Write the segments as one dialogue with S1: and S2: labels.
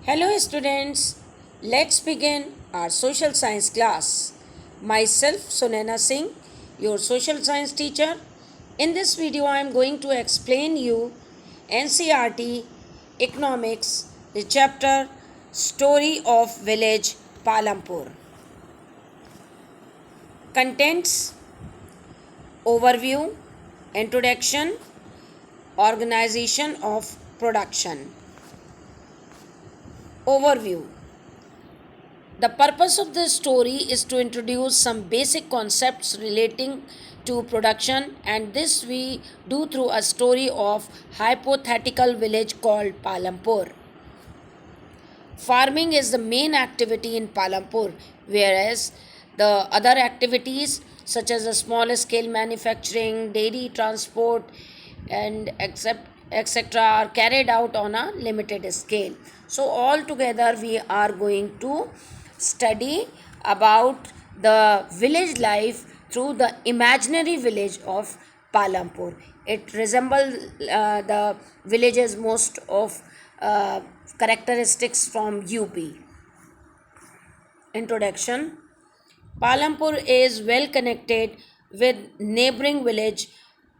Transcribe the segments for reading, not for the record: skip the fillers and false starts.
S1: Hello, students. Let's begin our social science class. Myself, Sunena Singh, your social science teacher. In this video, I am going to explain you NCRT Economics, the chapter Story of Village Palampur. Contents: Overview, Introduction, Organization of Production. Overview. The purpose of this story is to introduce some basic concepts relating to production, and this we do through a story of hypothetical village called Palampur. Farming is the main activity in Palampur, whereas the other activities such as a small scale manufacturing, dairy transport, and etc. are carried out on a limited scale. So all together we are going to study about the village life through the imaginary village of Palampur. It resembles the villages most of uh, characteristics from UP. Introduction. Palampur is well connected with neighboring village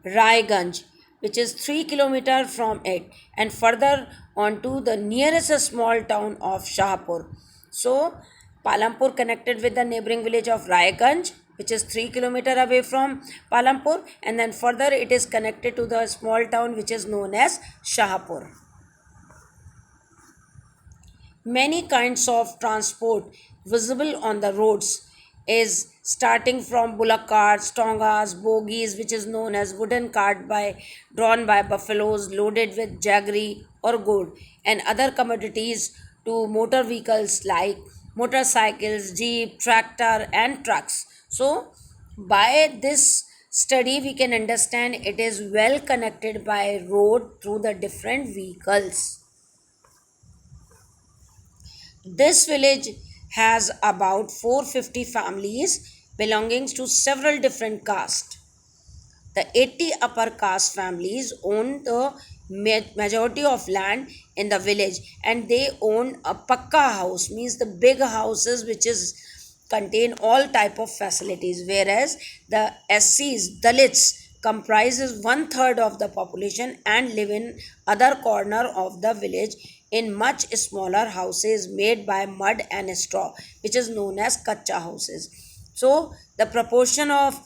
S1: Raiganj, which is 3 kilometers from it, and further on to the nearest small town of Shahpur. So, Palampur connected with the neighboring village of Raiganj, which is 3 kilometers away from Palampur, and then further it is connected to the small town which is known as Shahpur. Many kinds of transport visible on the roads is starting from bullock carts, tongas, bogies, which is known as wooden cart by drawn by buffaloes loaded with jaggery or gold, and other commodities to motor vehicles like motorcycles, jeep, tractor, and trucks. So, by this study, we can understand it is well connected by road through the different vehicles. This village has about 450 families belonging to several different castes. The 80 upper caste families own the majority of land in the village, and they own a pakka house, means the big houses which is contain all type of facilities, whereas the SCs, Dalits, comprises one third of the population and live in other corner of the village in much smaller houses made by mud and straw, which is known as kacha houses. So the proportion of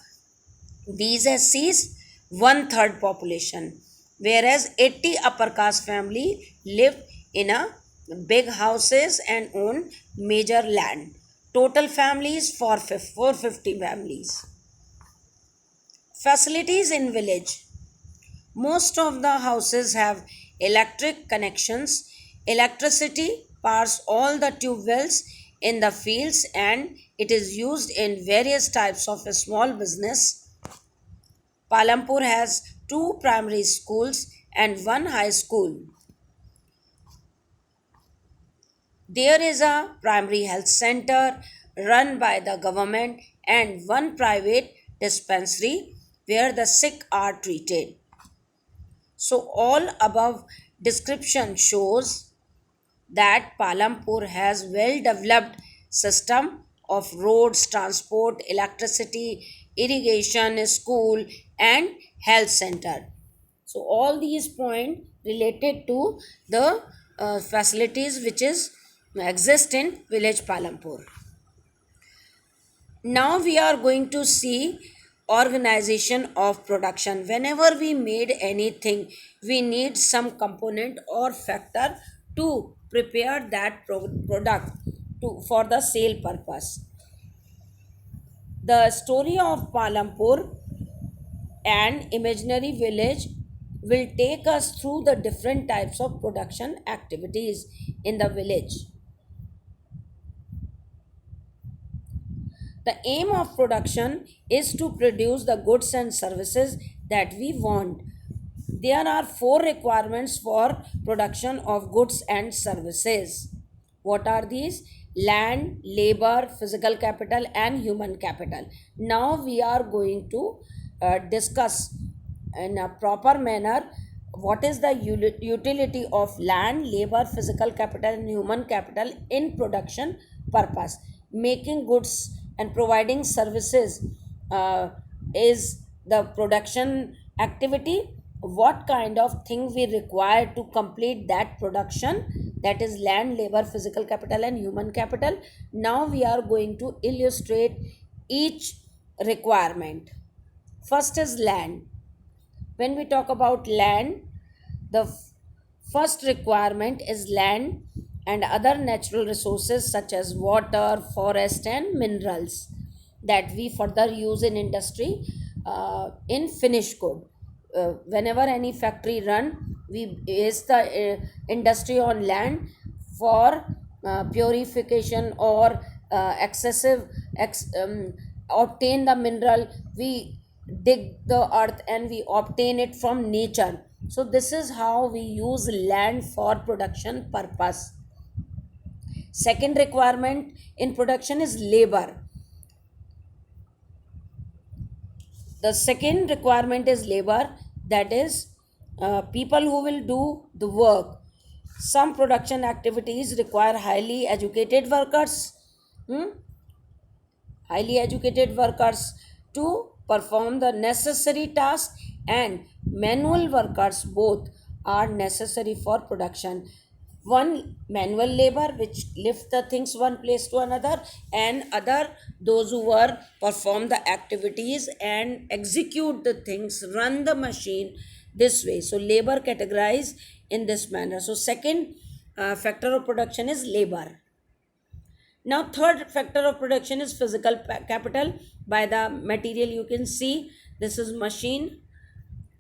S1: these SCs, one third population, whereas 80 upper caste family live in a big houses and own major land. Total families for 450 families. Facilities in village. Most of the houses have electric connections. Electricity powers all the tube wells in the fields, and it is used in various types of small business. Palampur has two primary schools and one high school. There is a primary health center run by the government and one private dispensary where the sick are treated. So, all above description shows that Palampur has well developed system of roads, transport, electricity, irrigation, school, and health center. So all these points related to the facilities which is exist in village Palampur. Now we are going to see organization of production. Whenever we made anything, we need some component or factor to prepare that product for the sale purpose. The story of Palampur and imaginary village will take us through the different types of production activities in the village. The aim of production is to produce the goods and services that we want. There are four requirements for production of goods and services. What are these? Land, labor, physical capital, and human capital. Now we are going to discuss in a proper manner what is the utility of land, labor, physical capital, and human capital in production purpose? Making goods and providing services is the production activity. What kind of thing we require to complete that production? That is land, labor, physical capital, and human capital. Now we are going to illustrate each requirement. First is land. When we talk about land, the first requirement is land and other natural resources such as water, forest, and minerals that we further use in industry in finished good. Whenever any factory run, we base the industry on land for purification or excessive obtain the mineral. We dig the earth and we obtain it from nature. So this is how we use land for production purpose. Second requirement in production is labor. The second requirement is labor, that is people who will do the work. Some production activities require hmm, highly educated workers to perform the necessary task, and manual workers both are necessary for production. One manual labor which lift the things one place to another, and other those who were perform the activities and execute the things, run the machine this way. So labor categorized in this manner. So second factor of production is labor. Now, third factor of production is physical capital. By the material you can see, this is machine.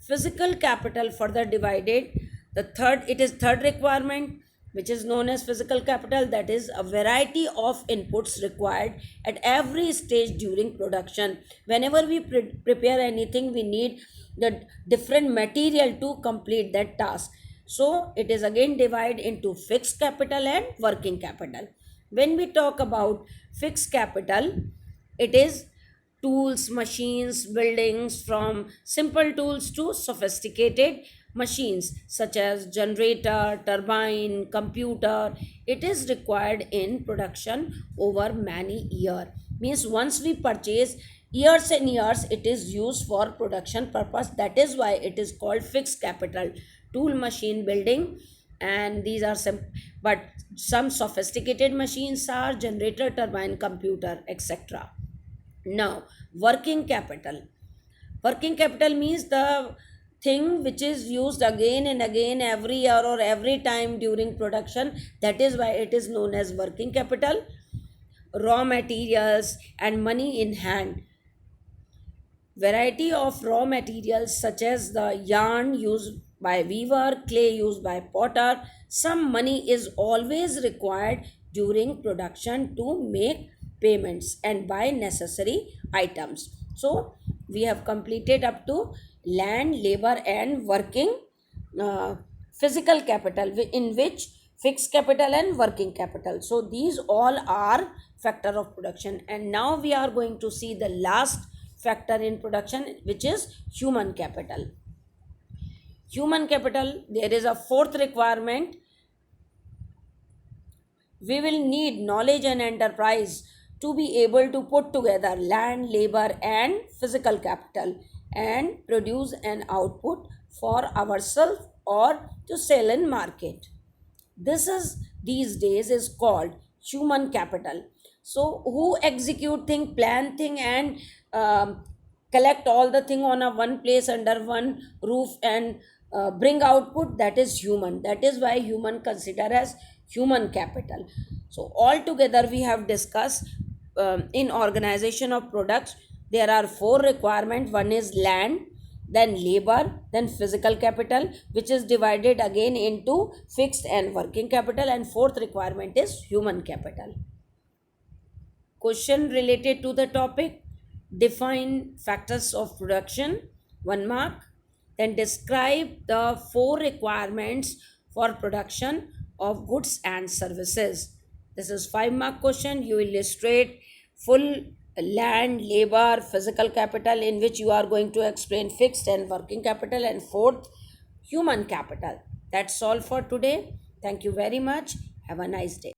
S1: Physical capital further divided. It is third requirement, which is known as physical capital. That is a variety of inputs required at every stage during production. Whenever we prepare anything, we need the different material to complete that task. So it is again divided into fixed capital and working capital. When we talk about fixed capital, it is tools, machines, buildings, from simple tools to sophisticated machines such as generator, turbine, computer. It is required in production over many years. Means once we purchase, years and years it is used for production purpose. That is why it is called fixed capital. Tool, machine, building, and these are some, but some sophisticated machines are generator, turbine, computer, etc. Now, working capital. Working capital means the thing which is used again and again every year or every time during production. That is why it is known as working capital. Raw materials and money in hand. Variety of raw materials such as the yarn used by weaver, clay used by potter. Some money is always required during production to make payments and buy necessary items. So we have completed up to land, labor, and working uh, physical capital, in which fixed capital and working capital. So these all are factor of production. And now we are going to see the last factor in production, which is human capital. Human capital, there is a fourth requirement. We will need knowledge and enterprise to be able to put together land, labor, and physical capital and produce an output for ourselves or to sell in market. This is these days is called human capital. So who execute thing, plan thing, and collect all the thing on a one place under one roof and bring output, that is human. That is why human consider as human capital. So altogether we have discussed in organization of products there are four requirements. One is land, then labor, then physical capital, which is divided again into fixed and working capital, and fourth requirement is human capital. Question related to the topic: define factors of production, 1 mark. Then describe the four requirements for production of goods and services. This is 5 mark question. You illustrate full land, labor, physical capital, in which you are going to explain fixed and working capital, and fourth human capital. That's all for today. Thank you very much. Have a nice day.